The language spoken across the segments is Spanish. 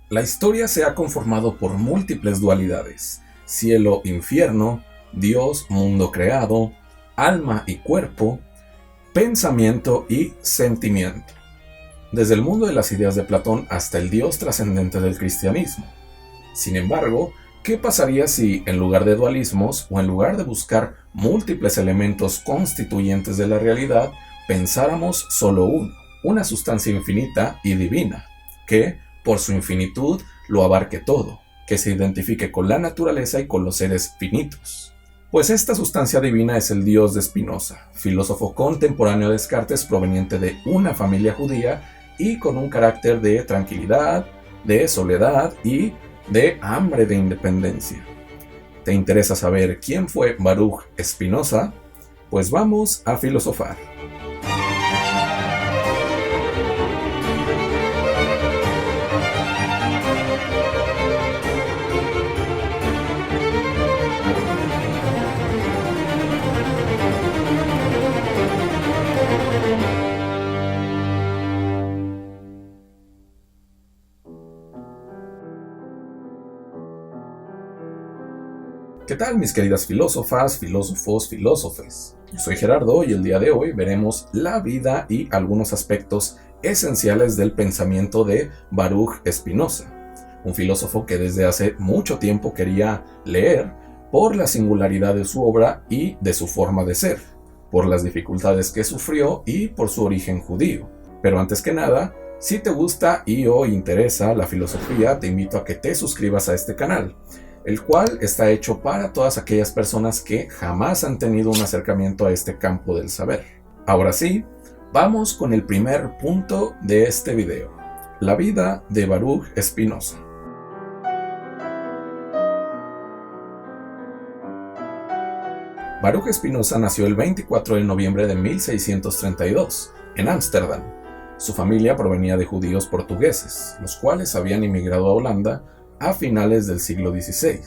La historia se ha conformado por múltiples dualidades: cielo-infierno, Dios-mundo creado, alma y cuerpo, pensamiento y sentimiento. Desde el mundo de las ideas de Platón hasta el Dios trascendente del cristianismo. Sin embargo, ¿qué pasaría si, en lugar de dualismos o en lugar de buscar múltiples elementos constituyentes de la realidad, pensáramos solo uno, una sustancia infinita y divina, que, por su infinitud, lo abarque todo, que se identifique con la naturaleza y con los seres finitos? Pues esta sustancia divina es el Dios de Spinoza, filósofo contemporáneo de Descartes proveniente de una familia judía y con un carácter de tranquilidad, de soledad y de hambre de independencia. ¿Te interesa saber quién fue Baruch Spinoza? Pues vamos a filosofar. ¿Qué tal, mis queridas filósofas, filósofos, filósofes? Yo soy Gerardo y el día de hoy veremos la vida y algunos aspectos esenciales del pensamiento de Baruch Spinoza, un filósofo que desde hace mucho tiempo quería leer por la singularidad de su obra y de su forma de ser, por las dificultades que sufrió y por su origen judío. Pero antes que nada, si te gusta y o interesa la filosofía, te invito a que te suscribas a este canal, el cual está hecho para todas aquellas personas que jamás han tenido un acercamiento a este campo del saber. Ahora sí, vamos con el primer punto de este video: la vida de Baruch Spinoza. Baruch Spinoza nació el 24 de noviembre de 1632, en Ámsterdam. Su familia provenía de judíos portugueses, los cuales habían emigrado a Holanda a finales del siglo XVI.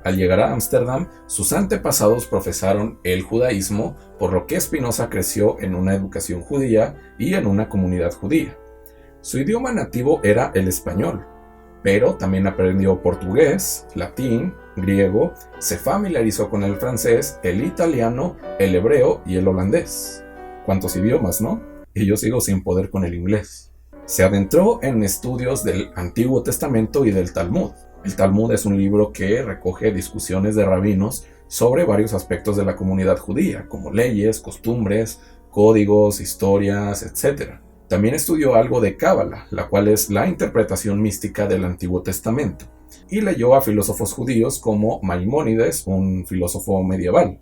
Al llegar a Ámsterdam, sus antepasados profesaron el judaísmo, por lo que Spinoza creció en una educación judía y en una comunidad judía. Su idioma nativo era el español, pero también aprendió portugués, latín, griego, se familiarizó con el francés, el italiano, el hebreo y el holandés. ¿Cuántos idiomas, no? Y yo sigo sin poder con el inglés. Se adentró en estudios del Antiguo Testamento y del Talmud. El Talmud es un libro que recoge discusiones de rabinos sobre varios aspectos de la comunidad judía, como leyes, costumbres, códigos, historias, etc. También estudió algo de Cábala, la cual es la interpretación mística del Antiguo Testamento, y leyó a filósofos judíos como Maimónides, un filósofo medieval.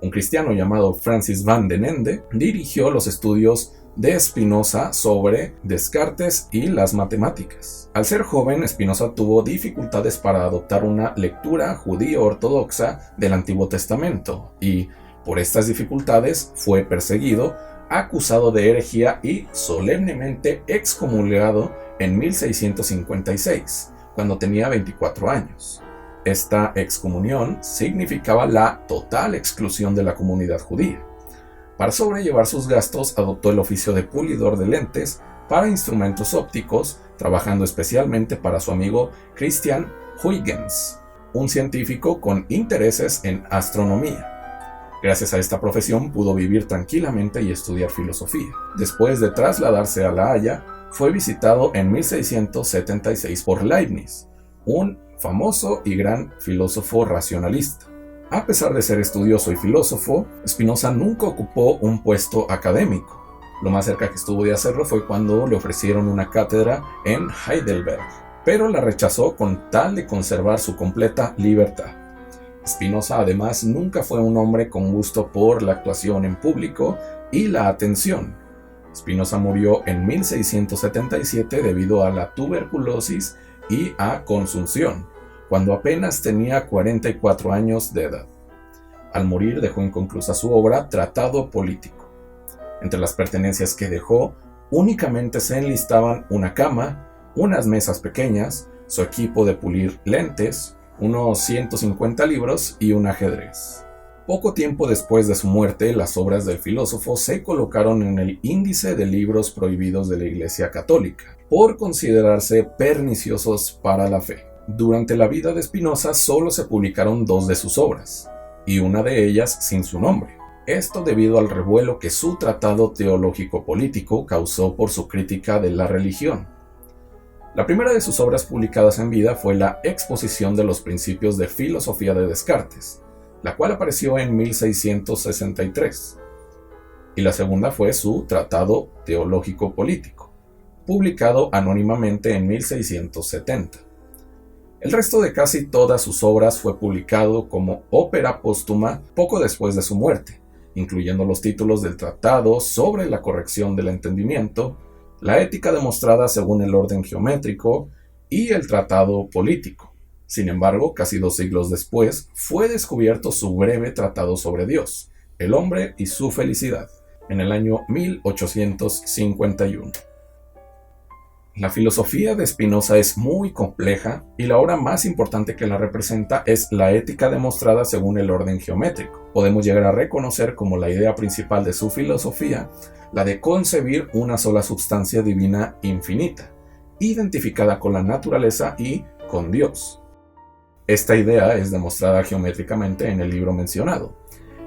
Un cristiano llamado Francis van den Ende dirigió los estudios de Spinoza sobre Descartes y las matemáticas. Al ser joven, Spinoza tuvo dificultades para adoptar una lectura judío-ortodoxa del Antiguo Testamento y, por estas dificultades, fue perseguido, acusado de herejía y solemnemente excomulgado en 1656, cuando tenía 24 años. Esta excomunión significaba la total exclusión de la comunidad judía. Para sobrellevar sus gastos, adoptó el oficio de pulidor de lentes para instrumentos ópticos, trabajando especialmente para su amigo Christian Huygens, un científico con intereses en astronomía. Gracias a esta profesión pudo vivir tranquilamente y estudiar filosofía. Después de trasladarse a La Haya, fue visitado en 1676 por Leibniz, un famoso y gran filósofo racionalista. A pesar de ser estudioso y filósofo, Spinoza nunca ocupó un puesto académico. Lo más cerca que estuvo de hacerlo fue cuando le ofrecieron una cátedra en Heidelberg, pero la rechazó con tal de conservar su completa libertad. Spinoza además nunca fue un hombre con gusto por la actuación en público y la atención. Spinoza murió en 1677 debido a la tuberculosis y a consunción, cuando apenas tenía 44 años de edad. Al morir dejó inconclusa su obra Tratado Político. Entre las pertenencias que dejó, únicamente se enlistaban una cama, unas mesas pequeñas, su equipo de pulir lentes, unos 150 libros y un ajedrez. Poco tiempo después de su muerte, las obras del filósofo se colocaron en el índice de libros prohibidos de la Iglesia Católica. por considerarse perniciosos para la fe. Durante la vida de Spinoza solo se publicaron 2 de sus obras, y una de ellas sin su nombre. Esto debido al revuelo que su tratado teológico-político causó por su crítica de la religión. La primera de sus obras publicadas en vida fue la Exposición de los Principios de Filosofía de Descartes, la cual apareció en 1663, y la segunda fue su Tratado Teológico-Político, publicado anónimamente en 1670. El resto de casi todas sus obras fue publicado como ópera póstuma poco después de su muerte, incluyendo los títulos del Tratado sobre la corrección del entendimiento, la ética demostrada según el orden geométrico y el Tratado político. Sin embargo, casi 2 siglos después, fue descubierto su breve tratado sobre Dios, el hombre y su felicidad, en el año 1851. La filosofía de Spinoza es muy compleja y la obra más importante que la representa es la ética demostrada según el orden geométrico. Podemos llegar a reconocer como la idea principal de su filosofía la de concebir una sola sustancia divina infinita, identificada con la naturaleza y con Dios. Esta idea es demostrada geométricamente en el libro mencionado,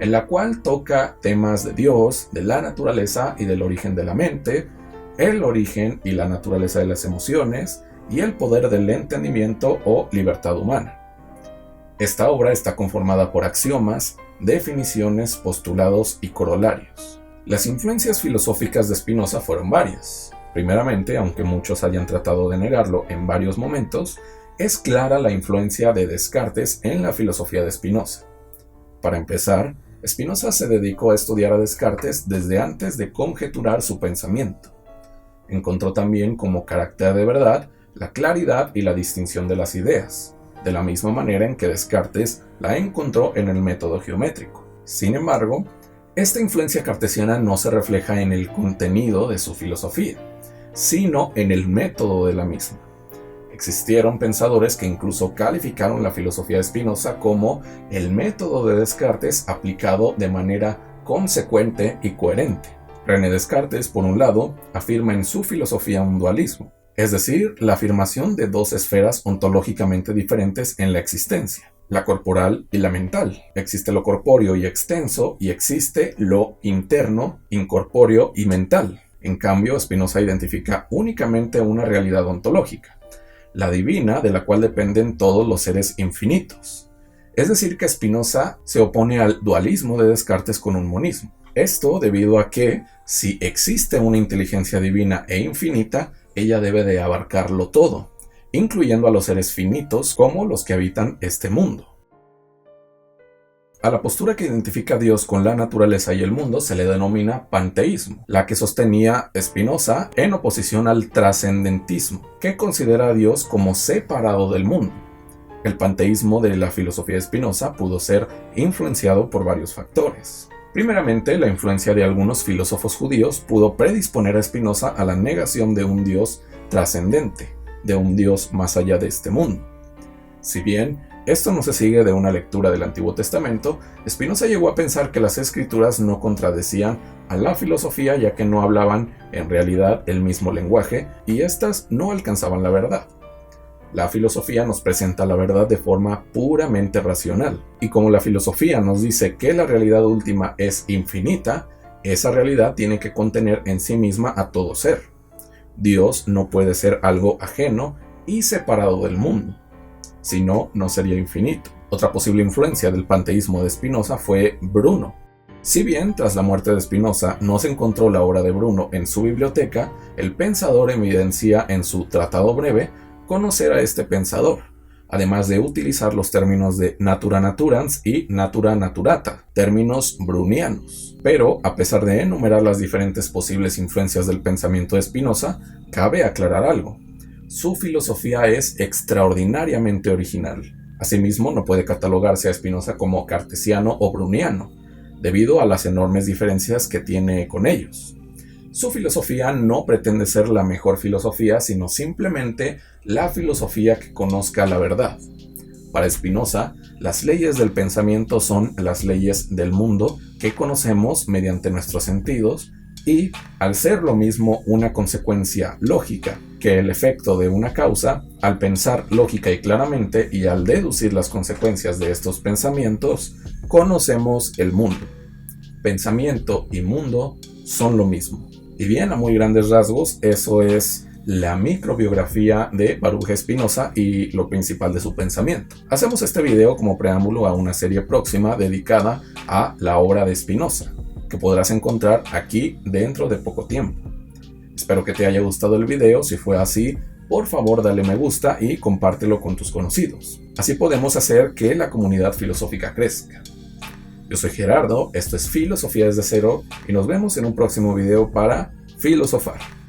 en la cual toca temas de Dios, de la naturaleza y del origen de la mente, el origen y la naturaleza de las emociones y el poder del entendimiento o libertad humana. Esta obra está conformada por axiomas, definiciones, postulados y corolarios. Las influencias filosóficas de Spinoza fueron varias. Primeramente, aunque muchos hayan tratado de negarlo en varios momentos, es clara la influencia de Descartes en la filosofía de Spinoza. Para empezar, Spinoza se dedicó a estudiar a Descartes desde antes de conjeturar su pensamiento. Encontró también como carácter de verdad la claridad y la distinción de las ideas, de la misma manera en que Descartes la encontró en el método geométrico. Sin embargo, esta influencia cartesiana no se refleja en el contenido de su filosofía, sino en el método de la misma. Existieron pensadores que incluso calificaron la filosofía de Spinoza como el método de Descartes aplicado de manera consecuente y coherente. René Descartes, por un lado, afirma en su filosofía un dualismo, es decir, la afirmación de 2 esferas ontológicamente diferentes en la existencia, la corporal y la mental. Existe lo corpóreo y extenso, y existe lo interno, incorpóreo y mental. En cambio, Spinoza identifica únicamente una realidad ontológica, la divina, de la cual dependen todos los seres infinitos. Es decir, que Spinoza se opone al dualismo de Descartes con un monismo. Esto debido a que, si existe una inteligencia divina e infinita, ella debe de abarcarlo todo, incluyendo a los seres finitos como los que habitan este mundo. A la postura que identifica a Dios con la naturaleza y el mundo se le denomina panteísmo, la que sostenía Spinoza en oposición al trascendentismo, que considera a Dios como separado del mundo. El panteísmo de la filosofía de Spinoza pudo ser influenciado por varios factores. Primeramente, la influencia de algunos filósofos judíos pudo predisponer a Spinoza a la negación de un Dios trascendente, de un Dios más allá de este mundo. Si bien esto no se sigue de una lectura del Antiguo Testamento, Spinoza llegó a pensar que las Escrituras no contradecían a la filosofía, ya que no hablaban en realidad el mismo lenguaje y éstas no alcanzaban la verdad. La filosofía nos presenta la verdad de forma puramente racional, y como la filosofía nos dice que la realidad última es infinita, esa realidad tiene que contener en sí misma a todo ser. Dios no puede ser algo ajeno y separado del mundo, si no, no sería infinito. Otra posible influencia del panteísmo de Spinoza fue Bruno. Si bien tras la muerte de Spinoza no se encontró la obra de Bruno en su biblioteca, el pensador evidencia en su Tratado Breve conocer a este pensador, además de utilizar los términos de natura naturans y natura naturata, términos brunianos. Pero, a pesar de enumerar las diferentes posibles influencias del pensamiento de Spinoza, cabe aclarar algo. Su filosofía es extraordinariamente original. Asimismo, no puede catalogarse a Spinoza como cartesiano o bruniano, debido a las enormes diferencias que tiene con ellos. Su filosofía no pretende ser la mejor filosofía, sino simplemente la filosofía que conozca la verdad. Para Spinoza, las leyes del pensamiento son las leyes del mundo que conocemos mediante nuestros sentidos Y, al ser lo mismo una consecuencia lógica que el efecto de una causa, al pensar lógica y claramente y al deducir las consecuencias de estos pensamientos, conocemos el mundo. Pensamiento y mundo son lo mismo. Y bien, a muy grandes rasgos, eso es la microbiografía de Baruch Spinoza y lo principal de su pensamiento. Hacemos este video como preámbulo a una serie próxima dedicada a la obra de Spinoza, que podrás encontrar aquí dentro de poco tiempo. Espero que te haya gustado el video. Si fue así, por favor dale me gusta y compártelo con tus conocidos. Así podemos hacer que la comunidad filosófica crezca. Yo soy Gerardo, esto es Filosofía desde Cero y nos vemos en un próximo video para filosofar.